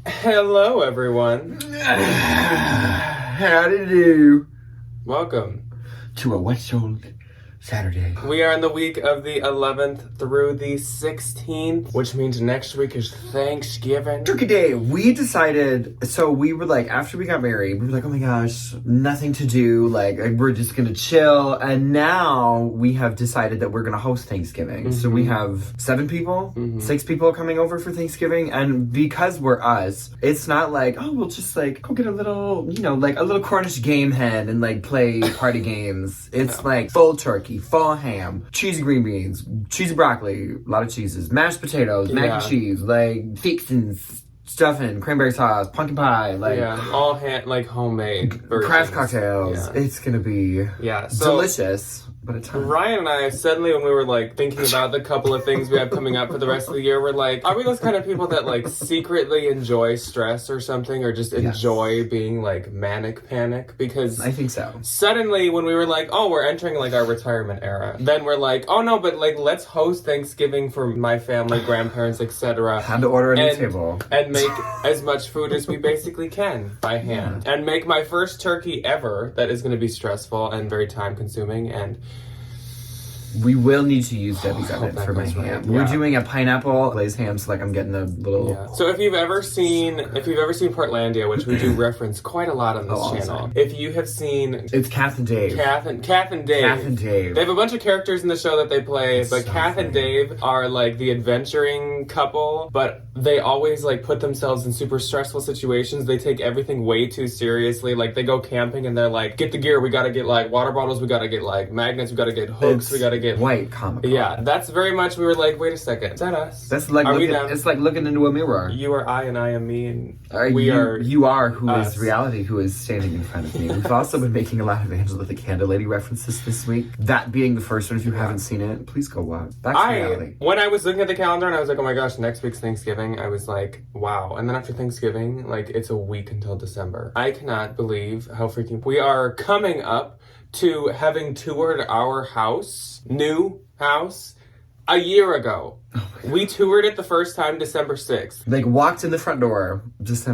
Hello, everyone. How do you do? Welcome To a What's Old Saturday. We are in the week of the 11th through the 16th, which means next week is Thanksgiving. Turkey Day. We decided, so we were like, after we got married, we were like, oh my gosh, nothing to do. Like, we're just gonna chill. And now we have decided that we're gonna host Thanksgiving. So we have 7 people, 6 people coming over for Thanksgiving. And because we're us, it's not like, oh, we'll just like go get a little, like a little Cornish game hen and like play party games. It's like full turkey, full ham, cheesy green beans, cheesy broccoli, a lot of cheeses, mashed potatoes, mac and cheese, like fixins, stuffing, cranberry sauce, pumpkin pie, like all homemade versions. craft cocktails. It's gonna be delicious. But it's Ryan and I suddenly, when we were like thinking about the couple of things we have coming up for the rest of the year, we're like, are we those kind of people that like secretly enjoy stress or something, or just enjoy being like manic panic? Because I think so. Suddenly, when we were like, oh, we're entering like our retirement era, then we're like, oh no, but like let's host Thanksgiving for my family, grandparents, etc. Had to order a new table and make as much food as we basically can by hand, and make my first turkey ever. That is going to be stressful and very time consuming, and we will need to use Debbie's oven for my ham. We're doing a pineapple glazed ham, so like I'm getting a little. So if you've ever seen Portlandia, which we do reference quite a lot on this channel, if you have seen, it's Kath and Dave. Kath and Dave. They have a bunch of characters in the show that they play, but Kath and Dave are like the adventuring couple, but they always like put themselves in super stressful situations. They take everything way too seriously. Like they go camping and they're like, get the gear. We got to get like water bottles. We got to get like magnets. We got to get hooks. We got to get white comic. Yeah, that's very much. We were like, wait a second, is that us? That's like it's like looking into a mirror. You are I, and I am me, and you are who us. Is reality, who is standing in front of me. We've also been making a lot of Angela the Candle Lady references this week. That being the first one. If you haven't seen it, please go watch. Back to reality. When I was looking at the calendar and I was like, oh my gosh, next week's Thanksgiving, I was like, wow. And then after Thanksgiving, like it's a week until December. I cannot believe how freaking we are coming up to having toured our new house, a year ago. We toured it the first time December 6th. Like walked in the front door,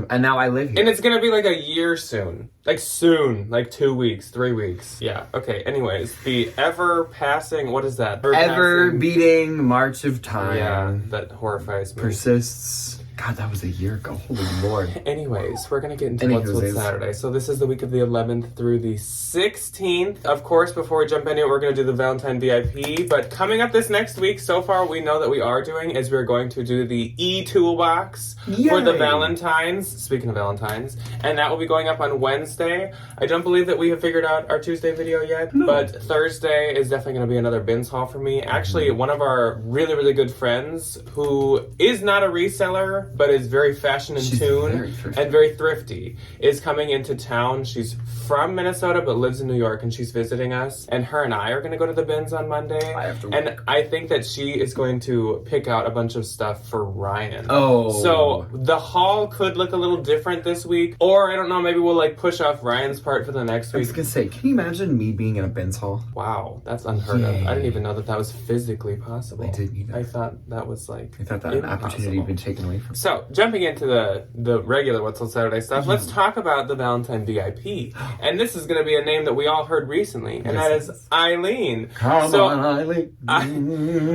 and now I live here. And it's gonna be like a year soon. Like 2 weeks, 3 weeks. Yeah, okay, anyways, the ever-passing, what is that? Ever-beating march of time. Yeah, that horrifies me. Persists. God, that was a year ago. Holy Lord. Anyways, we're going to get into What's Old Saturday. So this is the week of the 11th through the 16th. Of course, before we jump into it, we're going to do the Valentine VIP. But coming up this next week, so far we know that we are doing is we're going to do the e-toolbox for the Valentines. Speaking of Valentines. And that will be going up on Wednesday. I don't believe that we have figured out our Tuesday video yet. No. But Thursday is definitely going to be another bins haul for me. Actually, one of our really, really good friends who is not a reseller, but is very fashion in tune and very thrifty, is coming into town. She's from Minnesota but lives in New York, and she's visiting us. And her and I are going to go to the bins on Monday. I think that she is going to pick out a bunch of stuff for Ryan. Oh. So the haul could look a little different this week. Or, I don't know, maybe we'll like push off Ryan's part for the next week. I was going to say, can you imagine me being in a bins haul? Wow, that's unheard of. I didn't even know that was physically possible. I didn't either. I thought that was like I thought that an opportunity had been taken away from me. So, jumping into the regular What's on Saturday stuff, let's talk about the Valentine VIP. And this is going to be a name that we all heard recently, and that is Eileen. Come on, Eileen.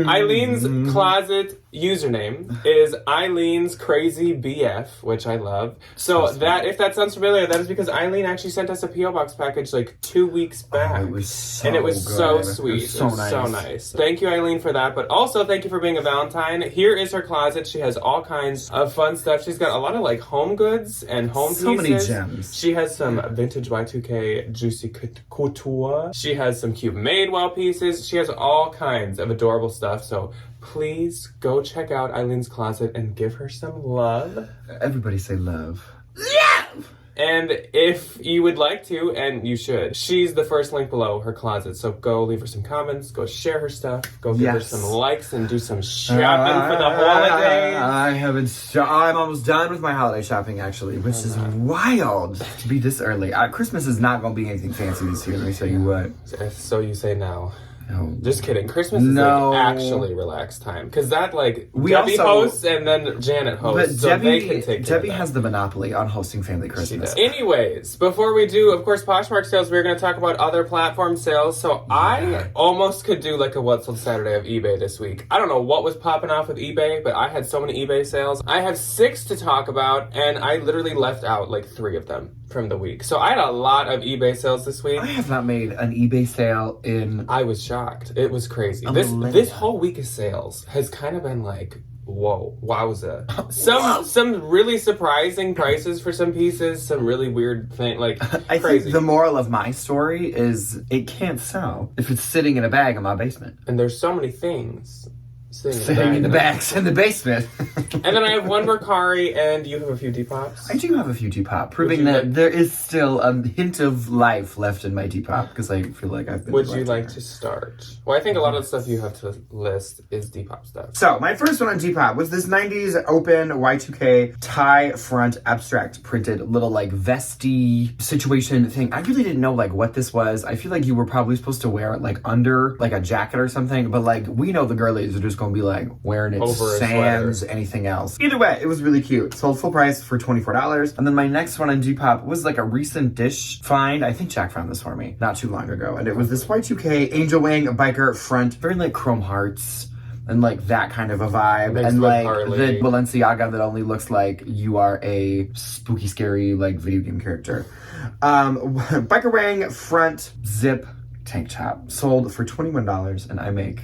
Eileen closet username is Eileen's Crazy BF, which I love. So that, if that sounds familiar, that is because Eileen actually sent us a P.O. Box package like 2 weeks back. It was so and it was good. So sweet. It was so nice. Thank you, Eileen, for that. But also, thank you for being a Valentine. Here is her closet. She has all kinds of fun stuff. She's got a lot of like home goods and home pieces. So many gems. She has some vintage Y2K juicy couture. She has some cute Madewell pieces. She has all kinds of adorable stuff. So please go check out Eileen's closet and give her some love. Everybody say love. Love! And if you would like to, and you should, she's the first link below, her closet. So go leave her some comments, go share her stuff, go give her some likes, and do some shopping for the holidays. I'm almost done with my holiday shopping, actually, which is wild to be this early. Christmas is not going to be anything fancy this year, let me tell you what. So you say now. No. Just kidding. Christmas is like actually relaxed time. Because that like Debbie hosts and then Janet hosts. But Debbie, they can take Debbie has the monopoly on hosting family Christmas. Anyways, before we do, of course, Poshmark sales, we're going to talk about other platform sales. So I almost could do like a What Sold Saturday of eBay this week. I don't know what was popping off with eBay, but I had so many eBay sales. I have 6 to talk about, and I literally left out like 3 of them from the week. So I had a lot of eBay sales this week. I have not made an eBay sale in... I was shocked. It was crazy. This whole week of sales has kind of been like, whoa, wowza. Some really surprising prices for some pieces, some really weird thing, like I crazy. think the moral of my story is it can't sell if it's sitting in a bag in my basement. And there's so many things sitting in the bags in the basement. And then I have one Mercari, and you have a few Depops. I do have a few Depop, proving that there is still a hint of life left in my Depop, because I feel like I've been... Would you like to start? Well, I think a lot of the stuff you have to list is Depop stuff. So, my first one on Depop was this 90s open Y2K tie front abstract printed little like vesty situation thing. I really didn't know like what this was. I feel like you were probably supposed to wear it like under like a jacket or something, but like we know the girlies are just gonna be like wearing it over sans anything else. Either way, it was really cute. Sold full price for $24. And then my next one on Depop was like a recent dish find. I think Jack found this for me not too long ago. And it was this Y2K angel wing biker front, very like chrome hearts and like that kind of a vibe. And like the Balenciaga that only looks like you are a spooky, scary like video game character. Biker wing front zip tank top sold for $21, and I make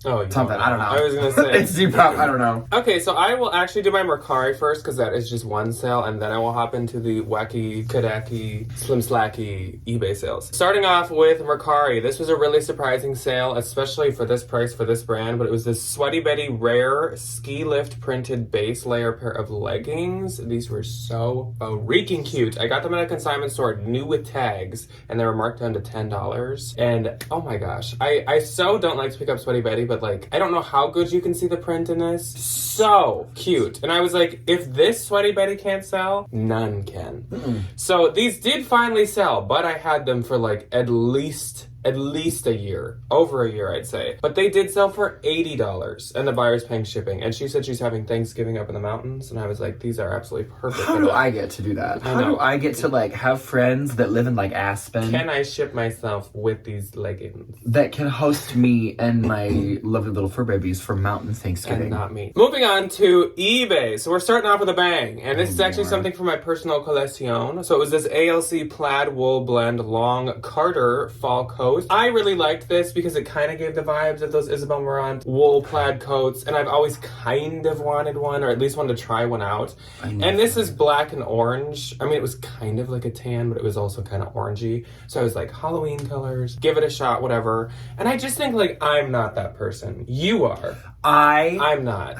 something. I don't know. I was gonna say it's Depop. I don't know. Okay, so I will actually do my Mercari first because that is just one sale, and then I will hop into the wacky, kadaki, slim slacky eBay sales. Starting off with Mercari, this was a really surprising sale, especially for this price for this brand. But it was this Sweaty Betty rare ski lift printed base layer pair of leggings. These were so freaking cute. I got them at a consignment store, new with tags, and they were marked down to $10. And oh my gosh, I so don't like to pick up Sweaty Betty, but like, I don't know how good you can see the print in this. So cute. And I was like, if this Sweaty Betty can't sell, none can. So these did finally sell, but I had them for like at least a year, over a year, I'd say. But they did sell for $80, and the buyer's paying shipping. And she said she's having Thanksgiving up in the mountains, and I was like, these are absolutely perfect. How do I get to do that? How do I get to like have friends that live in like Aspen? Can I ship myself with these leggings? That can host me and my lovely little fur babies for mountain Thanksgiving. And not me. Moving on to eBay. So we're starting off with a bang. And this is actually something from my personal collection. So it was this ALC plaid wool blend long Carter fall coat. I really liked this because it kind of gave the vibes of those Isabel Marant wool plaid coats, and I've always kind of wanted one, or at least wanted to try one out. And this is black and orange. I mean, it was kind of like a tan, but it was also kind of orangey. So I was like, Halloween colors, give it a shot, whatever. And I just think like, I'm not that person. You are. I'm not.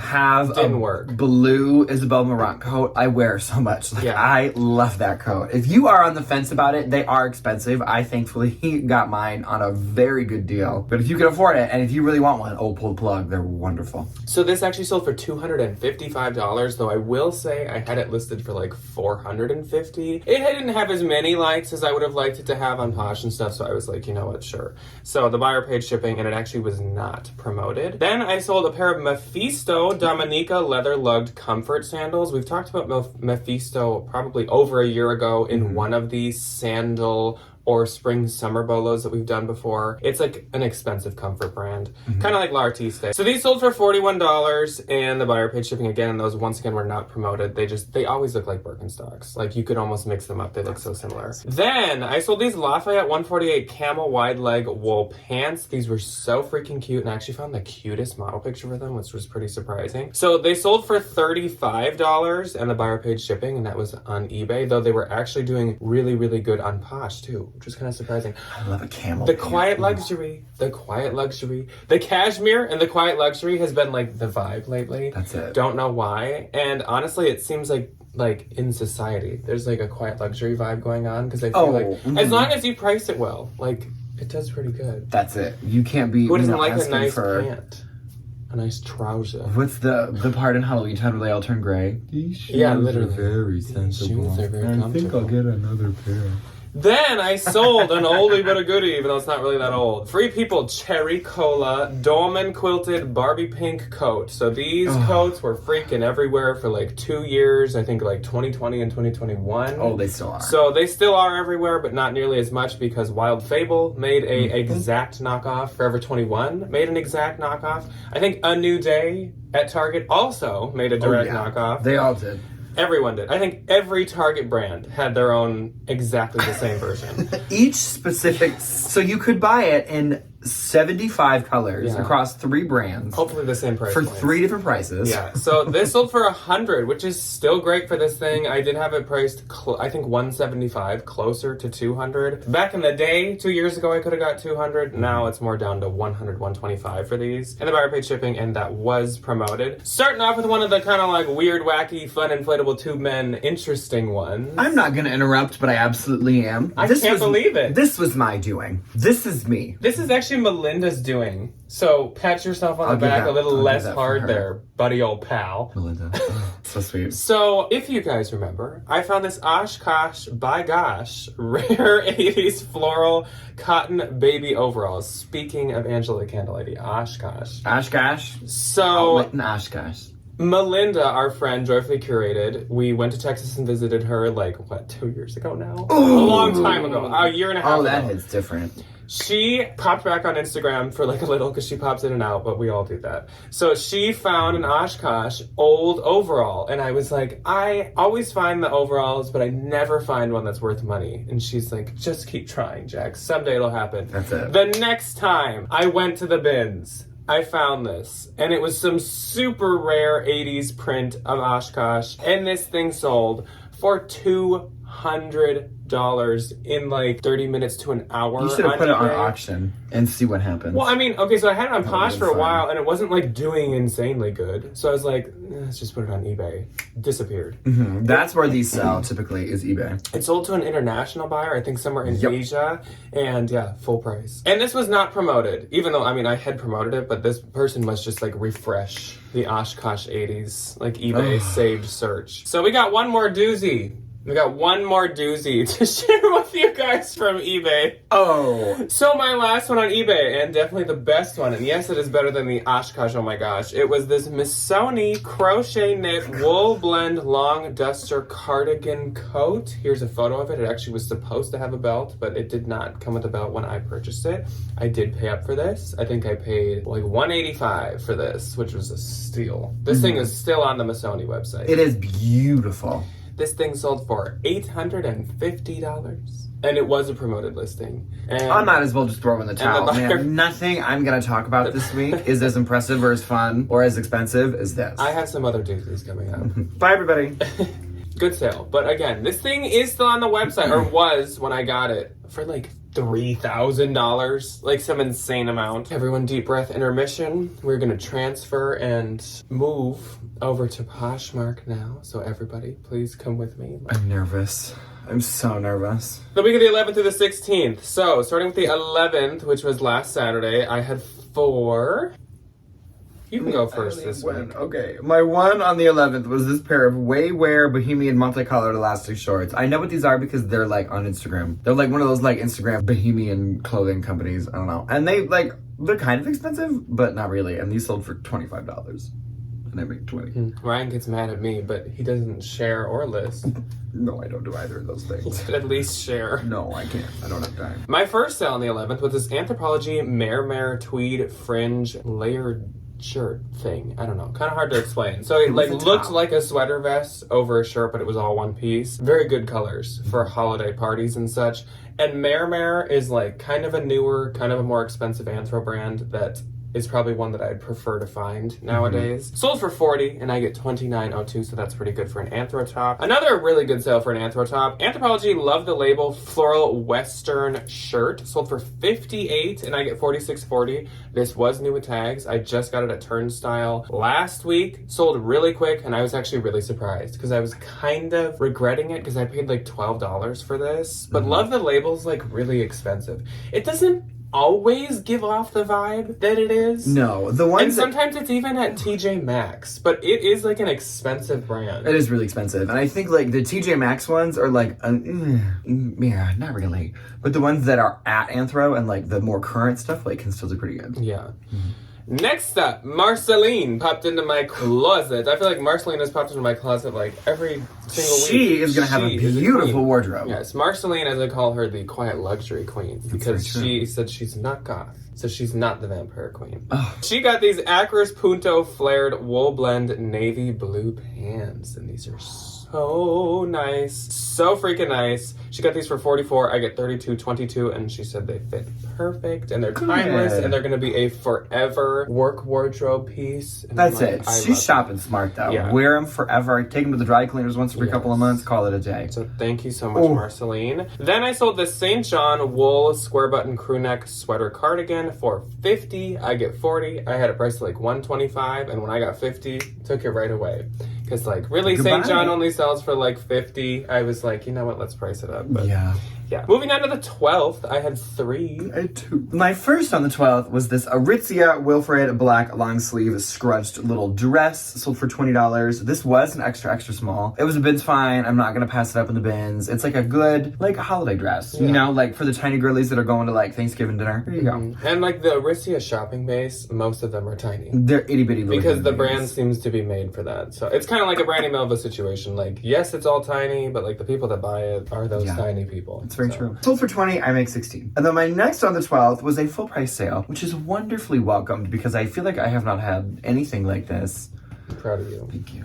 Didn't work. Blue Isabel Marant coat I wear so much. Like, I love that coat. If you are on the fence about it, they are expensive. I thankfully got mine on a very good deal. But if you can afford it, and if you really want one, pull the plug. They're wonderful. So this actually sold for $255, though I will say I had it listed for like $450. It didn't have as many likes as I would have liked it to have on Posh and stuff, so I was like, you know what, sure. So the buyer paid shipping, and it actually was not promoted. Then I sold a pair of Mephisto Dominica leather lugged comfort sandals. We've talked about Mephisto probably over a year ago in one of these sandal or spring summer bolos that we've done before. It's like an expensive comfort brand, kind of like L'Artiste. So these sold for $41, and the buyer paid shipping again, and those once again were not promoted. They always look like Birkenstocks. Like you could almost mix them up. They look so similar. Then I sold these Lafayette 148 camel wide leg wool pants. These were so freaking cute, and I actually found the cutest model picture for them, which was pretty surprising. So they sold for $35, and the buyer paid shipping, and that was on eBay, though they were actually doing really, really good on Posh too, which was kind of surprising. I love a camel. The quiet luxury, the cashmere and the quiet luxury has been like the vibe lately. That's it. Don't know why. And honestly, it seems like in society, there's like a quiet luxury vibe going on, because I feel as long as you price it well, like it does pretty good. That's it. You can't be. Who doesn't like a nice pant? A nice trouser. What's the part in Halloween Town where they all turn gray? These shoes are very sensible. These shoes are very comfortable. I think I'll get another pair. Then I sold an oldie but a goodie, even though it's not really that old. Free People Cherry Cola Dolman Quilted Barbie Pink Coat. So these coats were freaking everywhere for like 2 years. I think like 2020 and 2021. Oh, they still are. So they still are everywhere, but not nearly as much because Wild Fable made a exact knockoff. Forever 21 made an exact knockoff. I think A New Day at Target also made a direct knockoff. They all did. Everyone did. I think every Target brand had their own exactly the same version. Each specific, so you could buy it in 75 colors across 3 brands. Hopefully the same price for point. 3 different prices. Yeah, so this sold for $100, which is still great for this thing. I did have it priced, I think $175, closer to $200. Back in the day, 2 years ago, I could have got $200. Now it's more down to $100, $125 for these. And the buyer paid shipping, and that was promoted. Starting off with one of the kind of like weird, wacky, fun, inflatable tube men, interesting ones. I'm not going to interrupt, but I absolutely am. I can't believe it. This was my doing. This is me. This is actually Melinda's doing. So pat yourself on the back a little less hard there, buddy old pal. Melinda. So sweet. So if you guys remember, I found this Oshkosh, by gosh, rare 80s floral cotton baby overalls. Speaking of Angela Candlelady, Oshkosh. Oshkosh? So in Oshkosh. Melinda, our friend, joyfully curated. We went to Texas and visited her, like, 2 years ago now? Ooh. A long time ago. A year and a half ago. Oh, that is different. She popped back on Instagram for like a little because she pops in and out, but we all do that. So she found an Oshkosh old overall, and I was like, I always find the overalls, but I never find one that's worth money. And she's like, just keep trying, Jack. Someday it'll happen. That's it. The next time I went to the bins, I found this, and it was some super rare 80s print of Oshkosh, and this thing sold for $200 in like 30 minutes to an hour. You should have put it on auction and see what happens. Well, I mean, okay, so I had it on Posh for a while, and it wasn't like doing insanely good. So I was like, let's just put it on eBay. Disappeared. Mm-hmm. That's where these sell typically, is eBay. It sold to an international buyer, I think somewhere in Asia, and yeah, full price. And this was not promoted, even though, I mean, I had promoted it, but this person was just like refresh the Oshkosh 80s, like eBay saved search. So we got one more doozy. We got one more doozy to share with you guys from eBay. Oh. So my last one on eBay, and definitely the best one, and yes, it is better than the Oshkosh, oh my gosh. It was this Missoni crochet knit wool blend long duster cardigan coat. Here's a photo of it. It actually was supposed to have a belt, but it did not come with a belt when I purchased it. I did pay up for this. I think I paid like $185 for this, which was a steal. This thing is still on the Missoni website. It is beautiful. This thing sold for $850, and it was a promoted listing. And I might as well just throw in the towel, buyer- man. Nothing I'm going to talk about this week is as impressive or as fun or as expensive as this. I have some other doozies coming up. Bye, everybody. Good sale. But again, this thing is still on the website, or was when I got it, for like $3,000, like some insane amount. Everyone, deep breath, intermission. We're gonna transfer and move over to Poshmark now. So everybody, please come with me. I'm nervous. I'm so nervous. The week of the 11th through the 16th. So starting with the 11th, which was last Saturday, I had 4. You can go first this week. Okay, my one on the 11th was this pair of Waywear Bohemian multicolored elastic shorts. I know what these are because they're like on Instagram. They're like one of those like Instagram Bohemian clothing companies. I don't know. And they're kind of expensive, but not really. And these sold for $25. And I make 20. Ryan gets mad at me, but he doesn't share or list. No, I don't do either of those things. At least share. No, I can't. I don't have time. My first sale on the 11th was this Anthropologie Merari tweed fringe layered shirt thing. I don't know. Kind of hard to explain. So it like looked like a sweater vest over a shirt, but it was all one piece. Very good colors for holiday parties and such. And Merari is like kind of a newer, kind of a more expensive Anthro brand that is probably one that I'd prefer to find nowadays. Sold for $40, and I get $29.02, so that's pretty good for an Anthro top. Another really good sale for an Anthro top. Anthropologie Love the Label floral western shirt. Sold for $58, and I get $46.40. This was new with tags. I just got it at Turnstile last week. Sold really quick, and I was actually really surprised because I was kind of regretting it because I paid like $12 for this. But Love the Label's like really expensive. It doesn't always give off the vibe that it is. No, the And ones that, sometimes it's even at TJ Maxx, but it is like an expensive brand. it is really expensive, and I think like the TJ Maxx ones are like, yeah, not really. But the ones that are at Anthro and like the more current stuff like can still do pretty good. Yeah. Next up, Marceline popped into my closet. I feel like Marceline has popped into my closet like every single week. She is gonna have a She is beautiful queen. wardrobe. Yes, Marceline, as I call her, the quiet luxury queen, because she said she's not goth, so she's not the vampire queen. Oh. She got these Acris Punto flared wool blend navy blue pants, and these are so nice, so freaking nice. She got these for $44. I get $32.22, and she said they fit perfect, and they're timeless, and they're gonna be a forever work wardrobe piece. And That's I'm it. I She's love shopping smart though. Yeah. Wear them forever. Take them to the dry cleaners once every couple of months. Call it a day. So thank you so much, Marceline. Then I sold this St. John wool square button crew neck sweater cardigan for $50. I get $40. I had it priced like $125, and when I got $50, took it right away. Because like really, St. John only sells for like $50. I was like, you know what? Let's price it up. But yeah. Moving on to the 12th, I had 3. I had 2. My first on the 12th was this Aritzia Wilfred black long sleeve scrunched little dress, sold for $20. This was an extra small. It was a bid's fine. I'm not gonna pass it up in the bins. It's like a good like a holiday dress, you know, like for the tiny girlies that are going to like Thanksgiving dinner. There you go. And like the Aritzia shopping base, most of them are tiny. They're itty bitty little because the babies. brand seems to be made for that. So it's kind of like a Brandy Melva situation. Like, yes, it's all tiny, but like the people that buy it are those tiny people. It's very true. Sold for $20, I make $16. And then my next on the 12th was a full price sale, which is wonderfully welcomed because I feel like I have not had anything like this. I'm proud of you. Thank you.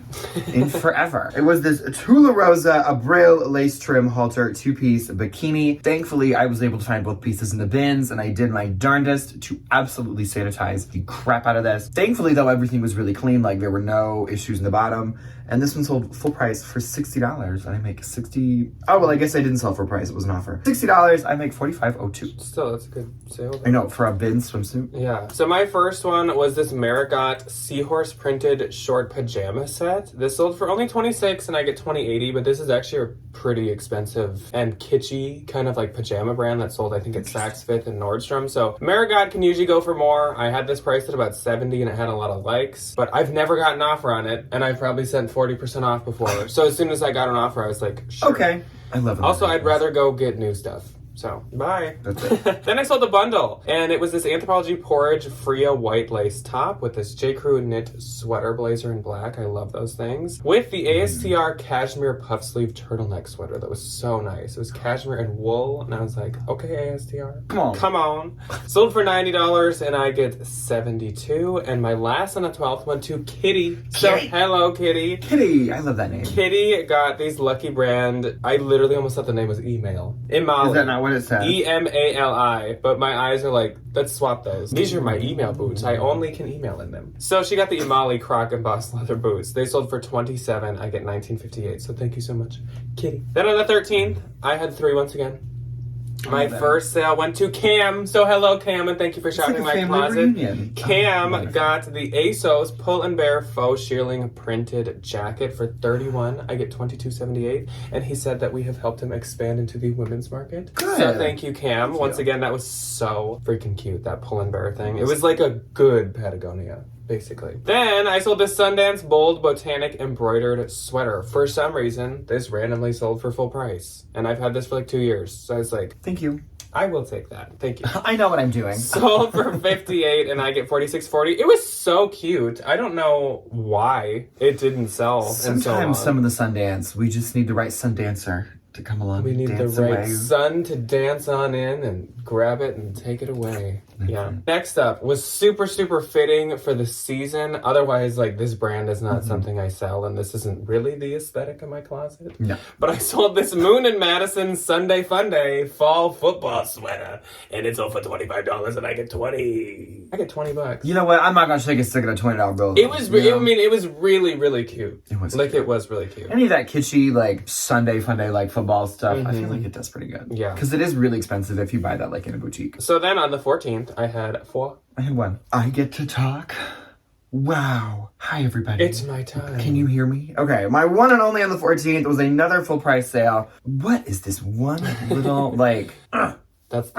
In forever. It was this Tula Rosa Abril lace trim halter 2-piece bikini. Thankfully, I was able to find both pieces in the bins, and I did my darndest to absolutely sanitize the crap out of this. Thankfully, though, everything was really clean. Like, there were no issues in the bottom. And this one sold full price for $60, and I make $60. Oh, well, I guess I didn't sell full price. It was an offer. $60, I make $45.02. Still, that's a good sale. I know, for a bin swimsuit. Yeah. So my first one was this Marigot seahorse printed short pajama set. This sold for only $26, and I get $20.80. But this is actually a pretty expensive and kitschy kind of like pajama brand that sold, I think, at Saks Fifth and Nordstrom. So Marigot can usually go for more. I had this priced at about $70, and it had a lot of likes. But I've never got an offer on it, and I've probably sent 40% off before. So as soon as I got an offer, I was like, sure. Okay. I love it. Also, I'd rather go get new stuff. So, bye. That's it. Then I sold the bundle, and it was this Anthropologie Porridge Freya white lace top with this J. Crew knit sweater blazer in black. I love those things. With the ASTR cashmere puff sleeve turtleneck sweater that was so nice. It was cashmere and wool, and I was like, okay, ASTR. Come on. Sold for $90, and I get $72. And my last on the 12th went to Kitty. So, hello, Kitty. Kitty. I love that name. Kitty got these Lucky Brand. I literally almost thought the name was Email. Imali. Is that not what it says? EMALI. But my eyes are like, let's swap those. These are my email boots. I only can email in them. So she got the Imali Croc embossed leather boots. They sold for $27. I get $19.58. So thank you so much, Kitty. Then on the 13th, I had 3 once again. My first sale went to Cam. So hello, Cam, and thank you for shopping my closet. Reunion. Cam got the ASOS Pull and Bear faux shearling printed jacket for $31. I get $22.78, and he said that we have helped him expand into the women's market. Good. So thank you, Cam. Once again, that was so freaking cute, that Pull and Bear thing. It was like a good Patagonia, basically. Then I sold this Sundance Bold Botanic embroidered sweater. For some reason, this randomly sold for full price. And I've had this for like 2 years. So I was like, thank you. I will take that. Thank you. I know what I'm doing. Sold for $58, and I get $46.40. It was so cute. I don't know why it didn't sell. Sometimes some of the Sundance, we just need the right Sundancer to come along. We need the right sun to dance on in and grab it and take it away. Yeah. Next up was super fitting for the season. Otherwise, like, this brand is not something I sell, and this isn't really the aesthetic of my closet. No. But I sold this Moon and Madison Sunday Fun Day fall football sweater, and it's sold for $25, and I get $20. I get $20. You know what? I'm not gonna take a stick at a $20 bill. It was. I mean, it was really cute. It was like cute. it was really cute. Any of that kitschy like Sunday Fun Day like football stuff, I feel like it does pretty good. Yeah. Because it is really expensive if you buy that like in a boutique. So then on the 14th, I had 4. I had 1. I get to talk. Wow. Hi, everybody. It's my time. Can you hear me? Okay, my one and only on the 14th was another full price sale. What is this one little, like... That's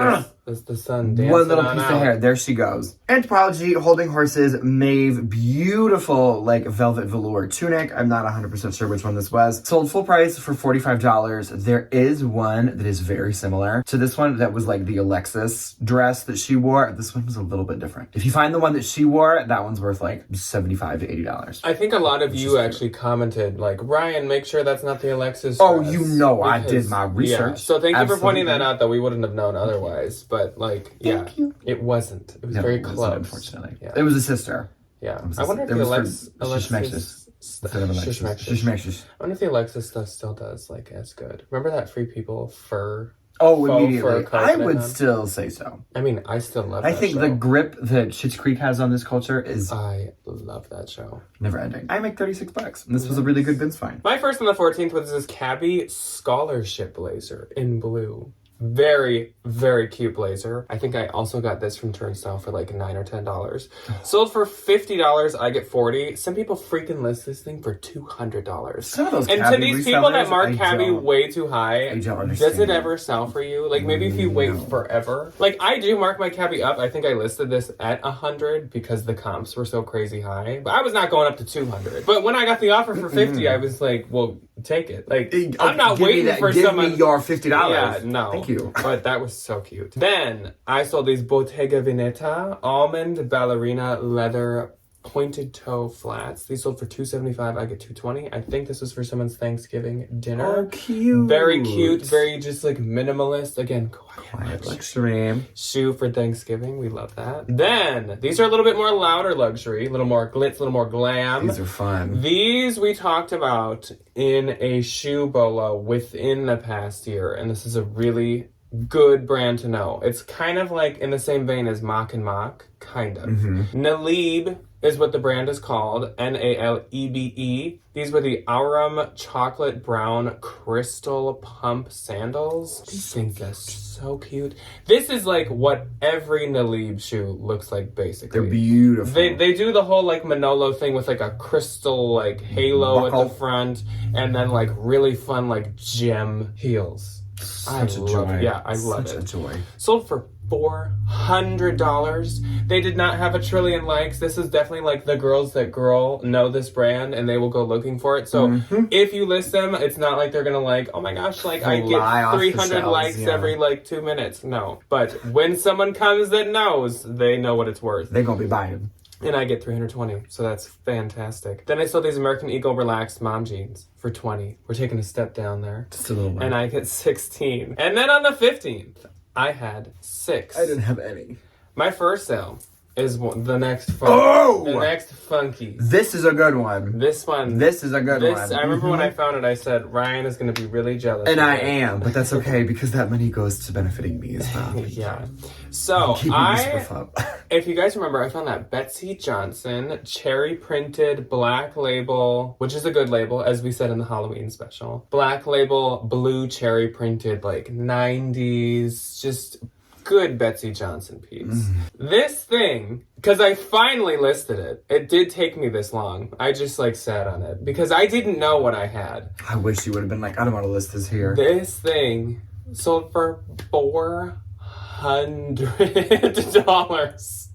That's the sun dancing One little on piece out. of hair. There she goes. Anthropologie, Holding Horses, Maeve, beautiful like velvet velour tunic. I'm not 100% sure which one this was. Sold full price for $45. There is one that is very similar to this one that was like the Alexis dress that she wore. This one was a little bit different. If you find the one that she wore, that one's worth like $75 to $80. I think a lot of you actually commented, like, Ryan, make sure that's not the Alexis Oh, dress. you know I did my research. Yeah. So thank you for pointing that Absolutely. out, that we wouldn't have known otherwise. But, like, yeah, Thank you. it wasn't. It was No, very it wasn't, close. unfortunately. Yeah. It was a sister. Yeah. was I wonder if it the was for Alexis... Instead of Alexis. Shishmexis. I wonder if the Alexis stuff still does, like, as good. Remember that Free People fur? Oh, faux immediately. fur I coat would that had? still say so. I mean, I still love I that think show. the grip that Schitt's Creek has on this culture is I love that show. never ending. I make $36, and this was a really good Vince find. My first on the 14th was this Cabby scholarship blazer in blue. Very, very cute blazer. I think I also got this from Turnstile for like $9 or $10. Sold for $50. I get $40. Some people freaking list this thing for $200. Some of those And to Cabby these people that resellers, mark I Cabby don't- way too high, I don't does it understand. ever sell for you? Like maybe if you wait forever. Like I do mark my Cabby up. I think I listed this at 100 because the comps were so crazy high. But I was not going up to 200. But when I got the offer for 50, I was like, well, take it. Like I'm not waiting for someone. Give me your $50. Yeah, no. Thank you. But that was so cute. Then I saw these Bottega Veneta almond ballerina leather pointed toe flats. These sold for $275. I get $220. I think this was for someone's Thanksgiving dinner. Oh, cute. Very cute. Very just like minimalist. Again, Quiet luxury. shoe for Thanksgiving. We love that. Then these are a little bit more louder luxury, a little more glitz, a little more glam. These are fun. These we talked about in a shoe bolo within the past year, and this is a really good brand to know. It's kind of like in the same vein as Mock and Mock, kind of. Nalebe is what the brand is called, Nalebe. These were the Aurum chocolate brown crystal pump sandals. These things are so cute. This is like what every Nalebe shoe looks like, basically. They're beautiful. They do the whole like Manolo thing with like a crystal like halo at Buckle. the front, and then like really fun like gem heels. Such a love joy. it. Yeah, I love Such it. a joy. Sold for $400. They did not have a trillion likes. This is definitely like the girls that know this brand and they will go looking for it. So if you list them, it's not like they're gonna like, oh my gosh, like I Fly get off the 300 shelves, likes yeah. every like 2 minutes. No, but when someone comes that knows, they know what it's worth. They're gonna be buying. And I get 320, so that's fantastic. Then I saw these American Eagle relaxed mom jeans for 20. We're taking a step down there. Just a little bit. And I get 16. And then on the 15th, I had 6. I didn't have any. My first sale is the next Oh! the next funky. This is a good one. This one. This is a good one. I remember when I found it, I said, Ryan is going to be really jealous. And of I it." am, but that's okay because that money goes to benefiting me as well. Yeah. So Keeping this stuff up. if you guys remember, I found that Betsy Johnson cherry printed black label, which is a good label, as we said in the Halloween special. Black label, blue cherry printed, like 90s, just good Betsy Johnson piece. This thing, because I finally listed it, it did take me this long. I just like sat on it because I didn't know what I had. I wish you would have been like, I don't want to list this here. This thing sold for $400.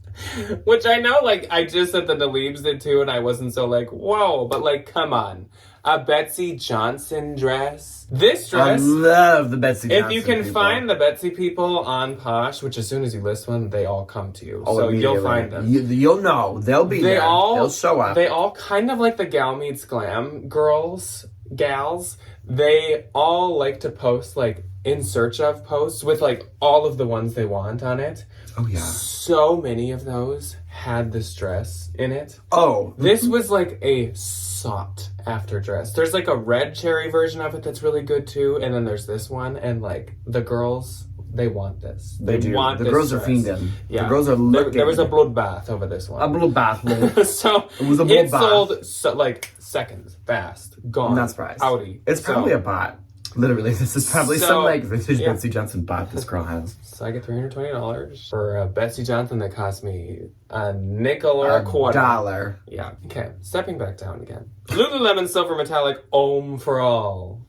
Which I know, like, I just said the Nalebes did too, and I wasn't so like, whoa, but like, come on. A Betsy Johnson dress. This I dress, love the Betsy Johnson if you can people. find the Betsy people on Posh, which as soon as you list one, they all come to you. Oh, So you'll immediately. find them. You'll know. They'll be there. They'll show up. They all kind of like the Gal Meets Glam gals. They all like to post like in search of posts with like all of the ones they want on it. Oh, yeah. So many of those had this dress in it. Oh. This was like a sought after dress. There's like a red cherry version of it that's really good too, and then there's this one, and like the girls, they want this. They do. Want The this girls dress. are fiending. Yeah. The girls are looking. There was a bloodbath over this one. A little bath. Little. So It was a it bloodbath. sold so, like seconds, fast, gone. I'm not surprised. Outie. It's probably a bot. Literally, this is probably So, some like vintage yeah. Betsy Johnson bot this girl has. So I get $320 for a Betsy Johnson that cost me a nickel or a quarter. $1. Yeah. Okay. Stepping back down again. Lululemon Silver Metallic Om for All.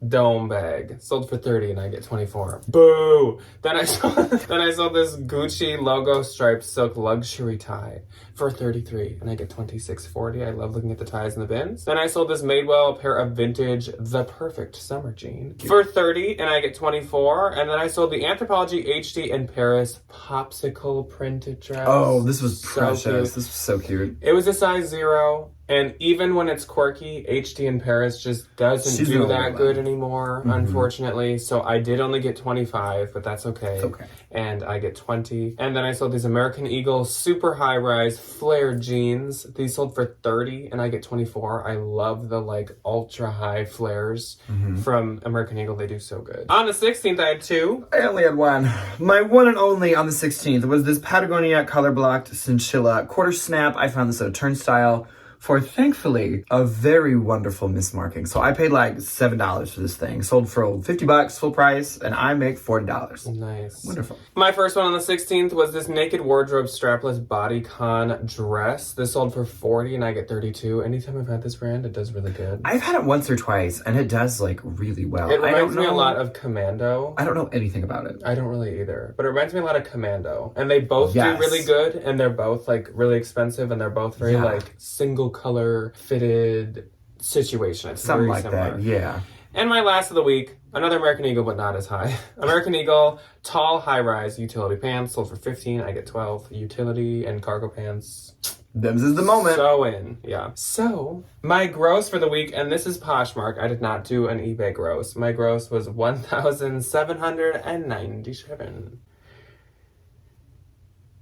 dome bag. Sold for 30 and I get 24. Boo! Then I saw this Gucci logo striped silk luxury tie for 33 and I get 26.40. I love looking at the ties in the bins. Then I sold this Madewell pair of vintage The Perfect summer jean for 30 and I get 24. And then I sold the Anthropologie HD in Paris popsicle printed dress. Oh, this was So precious. cute. This was so cute. It was a size 0, and even when it's quirky, HD in Paris just doesn't She's do an that older good one. anymore, unfortunately. So I did only get 25, but that's okay. It's okay. And I get 20. And then I sold these American Eagle super high-rise flared jeans. These sold for 30, and I get 24. I love the, like, ultra-high flares from American Eagle. They do so good. On the 16th, I had 2. I only had one. My one and only on the 16th was this Patagonia color blocked chinchilla quarter snap. I found this at a turnstile for, thankfully, a very wonderful mismarking. So I paid like $7 for this thing. Sold for $50 full price, and I make $40. Nice. Wonderful. My first one on the 16th was this Naked Wardrobe strapless bodycon dress. This sold for 40 and I get 32. Anytime I've had this brand, it does really good. I've had it once or twice, and it does like really well. It I reminds don't me a know- lot of Commando. I don't know anything about it. I don't really either, but it reminds me a lot of Commando. And they both Yes. do really good, and they're both like really expensive, and they're both very Yeah. like single color fitted situation. It's Something very like similar. that, yeah. And my last of the week, another American Eagle, but not as high. American Eagle tall high-rise utility pants sold for 15. I get 12. Utility and cargo pants. Them's is the moment. So in, yeah. So, my gross for the week, and this is Poshmark. I did not do an eBay gross. My gross was $1,797.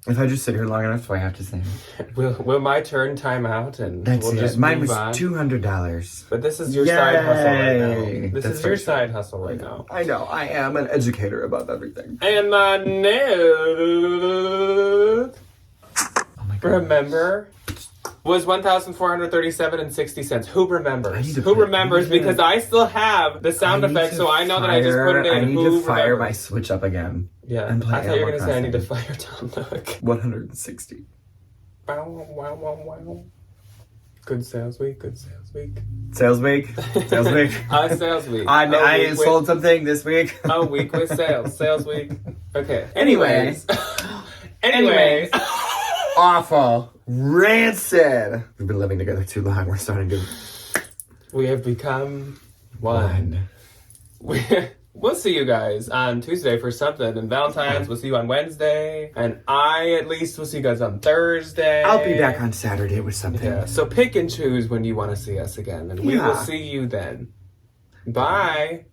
If I just sit here long enough, do I have to say it? Will my turn time out and That's we'll it. just Mine move was on? $200. But this is your side hustle right now. Yay! This That's is your very side hustle right now. I know. I am an educator about everything. And my note, Oh my god. remember, was $1,437.60. Who remembers? I need to Who put- remembers? I need to- Because I still have the sound effects, so I know that I just put it in. I need Who to fire remembers? my Switch up again. Yeah, and play I thought you were Animal going to say I need to Crossing. fire Tom Nook. 160. Wow, wow, wow, wow. Good sales week, good sales week. Sales week. Sales week. Sales week. I week with- sold something this week. A week with sales. Sales week. Okay. Anyways. Anyways. Awful. Rancid. We've been living together too long. We're starting to... We have become one. We'll see you guys on Tuesday for something, and Valentine's. We'll see you on Wednesday, and I at least will see you guys on Thursday. I'll be back on Saturday with something. Yeah, so pick and choose when you want to see us again, and we will Yeah. see you then. Bye.